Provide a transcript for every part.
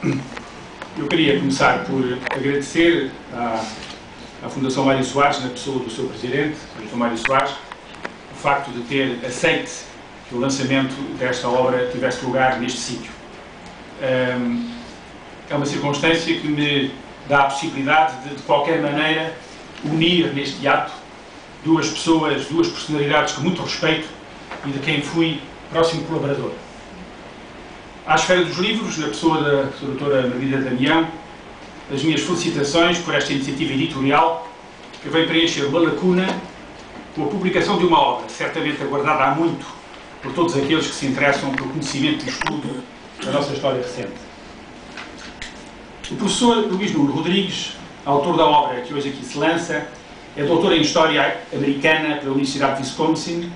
Eu queria começar por agradecer à Fundação Mário Soares, na pessoa do seu presidente, o Dr. Mário Soares, o facto de ter aceito que o lançamento desta obra tivesse lugar neste sítio. É uma circunstância que me dá a possibilidade de qualquer maneira, unir neste ato duas pessoas, duas personalidades com muito respeito e de quem fui próximo colaborador. À Esfera dos Livros, na pessoa da doutora Margarida Damião, as minhas felicitações por esta iniciativa editorial que vem preencher uma lacuna com a publicação de uma obra, certamente aguardada há muito por todos aqueles que se interessam pelo conhecimento e estudo da nossa história recente. O professor Luís Nuno Rodrigues, autor da obra que hoje aqui se lança, é doutor em História Americana pela Universidade de Wisconsin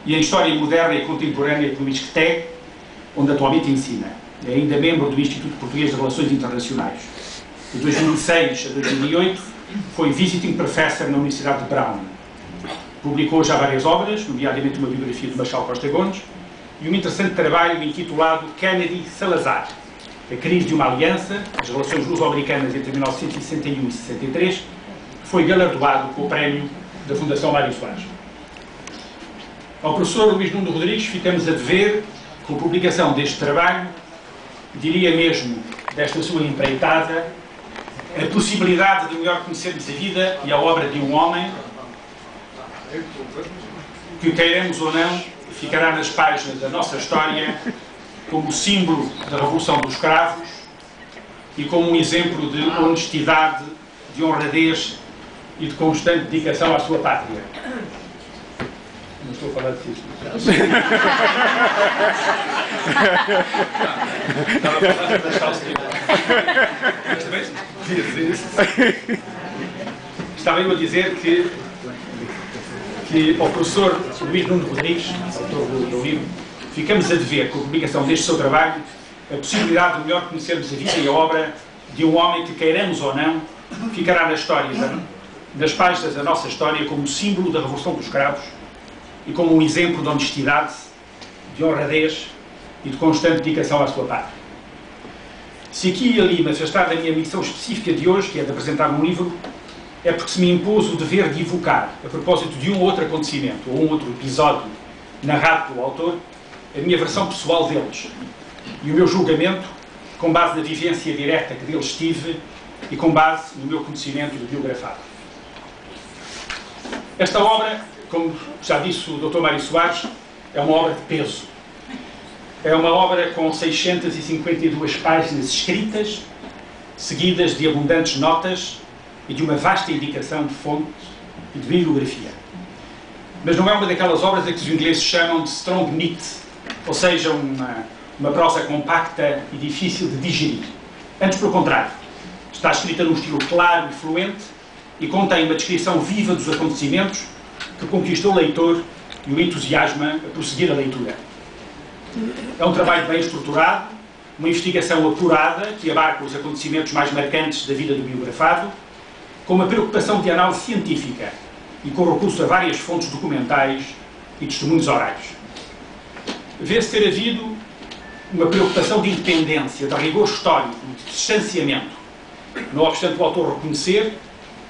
e em História Moderna e Contemporânea pelo ISCTE, onde atualmente ensina. É ainda membro do Instituto Português de Relações Internacionais. De 2006 a 2008 foi Visiting Professor na Universidade de Brown. Publicou já várias obras, nomeadamente uma biografia de Marchal Costa Gomes e um interessante trabalho intitulado Kennedy-Salazar, a crise de uma aliança, as relações luso-americanas entre 1961 e 63, que foi galardoado com o prémio da Fundação Mário Soares. Ao professor Luís Nuno Rodrigues ficamos a dever, com a publicação deste trabalho, diria mesmo desta sua empreitada, a possibilidade de melhor conhecermos a vida e a obra de um homem que, queiramos ou não, ficará nas páginas da nossa história como símbolo da Revolução dos Cravos e como um exemplo de honestidade, de honradez e de constante dedicação à sua pátria. Não estou a falar de si. Estava a falar de deixar o seguinte. Estava eu a dizer que ao professor Luís Nuno Rodrigues, autor do livro, ficamos a dever, com a publicação deste seu trabalho, a possibilidade de melhor conhecermos a vida e a obra de um homem que, queiramos ou não, ficará na história, nas páginas da nossa história, como símbolo da Revolução dos Cravos e como um exemplo de honestidade, de honradez e de constante dedicação à sua pátria. Se aqui e ali manifestar a minha missão específica de hoje, que é de apresentar um livro, é porque se me impôs o dever de evocar, a propósito de um outro acontecimento ou um outro episódio narrado pelo autor, a minha versão pessoal deles e o meu julgamento com base na vivência direta que deles tive e com base no meu conhecimento do biografado. Esta obra, como já disse o Dr. Mário Soares, é uma obra de peso. É uma obra com 652 páginas escritas, seguidas de abundantes notas e de uma vasta indicação de fontes e de bibliografia. Mas não é uma daquelas obras a que os ingleses chamam de strong knit, ou seja, uma prosa compacta e difícil de digerir. Antes, pelo contrário, está escrita num estilo claro e fluente e contém uma descrição viva dos acontecimentos que conquistou o leitor e o entusiasma a prosseguir a leitura. É um trabalho bem estruturado, uma investigação apurada que abarca os acontecimentos mais marcantes da vida do biografado, com uma preocupação de análise científica e com recurso a várias fontes documentais e testemunhos orais. Vê-se ter havido uma preocupação de independência, de rigor histórico, de distanciamento, não obstante o autor reconhecer,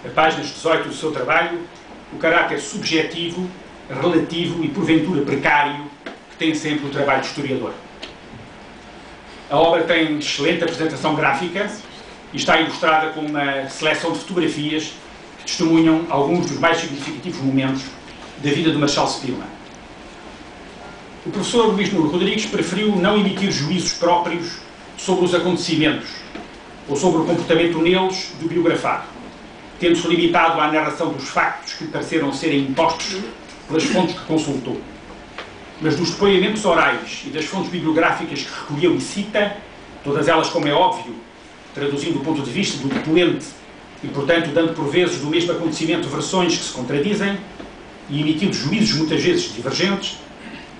a páginas 18 do seu trabalho, o caráter subjetivo, relativo e porventura precário que tem sempre o trabalho de historiador. A obra tem excelente apresentação gráfica e está ilustrada com uma seleção de fotografias que testemunham alguns dos mais significativos momentos da vida de Marchal Spillman. O professor Luís Nuno Rodrigues preferiu não emitir juízos próprios sobre os acontecimentos ou sobre o comportamento neles do biografado, tendo-se limitado à narração dos factos que pareceram serem impostos pelas fontes que consultou. Mas dos depoimentos orais e das fontes bibliográficas que recolheu e cita, todas elas, como é óbvio, traduzindo o ponto de vista do depoente e, portanto, dando por vezes do mesmo acontecimento versões que se contradizem e emitindo juízos muitas vezes divergentes,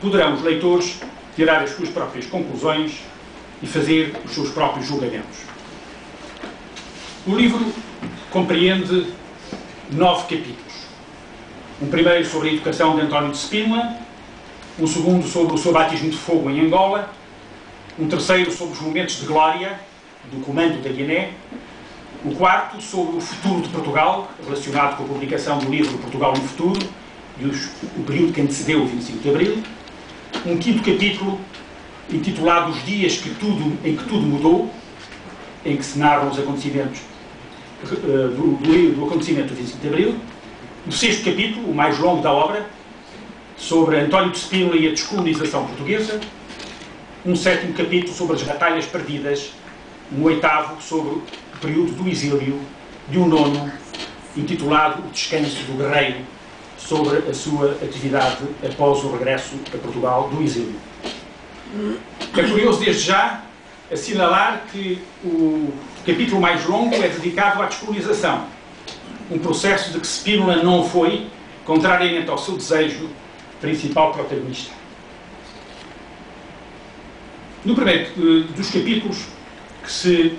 poderão os leitores tirar as suas próprias conclusões e fazer os seus próprios julgamentos. O livro compreende 9 capítulos. Um primeiro sobre a educação de António de Spínola, um segundo sobre o seu batismo de fogo em Angola, um terceiro sobre os momentos de glória do comando da Guiné. O quarto, sobre o futuro de Portugal, relacionado com a publicação do livro Portugal no Futuro e o período que antecedeu o 25 de Abril. Um quinto capítulo, intitulado Os Dias em que Tudo Mudou, em que se narram os acontecimentos do acontecimento do 25 de Abril. O sexto capítulo, o mais longo da obra, sobre António de Spínola e a descolonização portuguesa. Um sétimo capítulo sobre as batalhas perdidas. Um oitavo sobre o período do exílio. E um nono, intitulado O Descanso do Guerreiro, sobre a sua atividade após o regresso a Portugal do exílio. É curioso, desde já, assinalar que o capítulo mais longo é dedicado à descolonização, um processo de que Spínola não foi, contrariamente ao seu desejo, principal protagonista. No primeiro dos capítulos, que se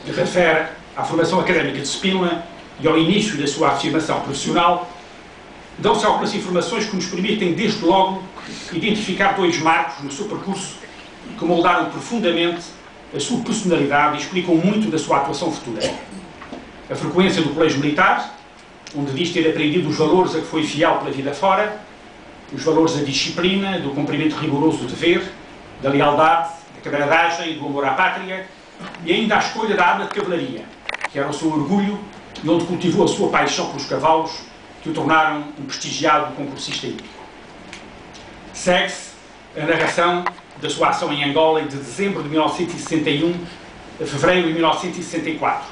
refere à formação académica de Spínola e ao início da sua afirmação profissional, dão-se algumas informações que nos permitem, desde logo, identificar dois marcos no seu percurso que moldaram profundamente a sua personalidade e explicam muito da sua atuação futura. A frequência do colégio militar, onde diz ter aprendido os valores a que foi fiel pela vida fora, os valores da disciplina, do cumprimento rigoroso do dever, da lealdade, da camaradagem, do amor à pátria, e ainda a escolha da arma de cavalaria, que era o seu orgulho e onde cultivou a sua paixão pelos cavalos, que o tornaram um prestigiado concursista hípico. Segue-se a narração da sua ação em Angola de dezembro de 1961 a fevereiro de 1964,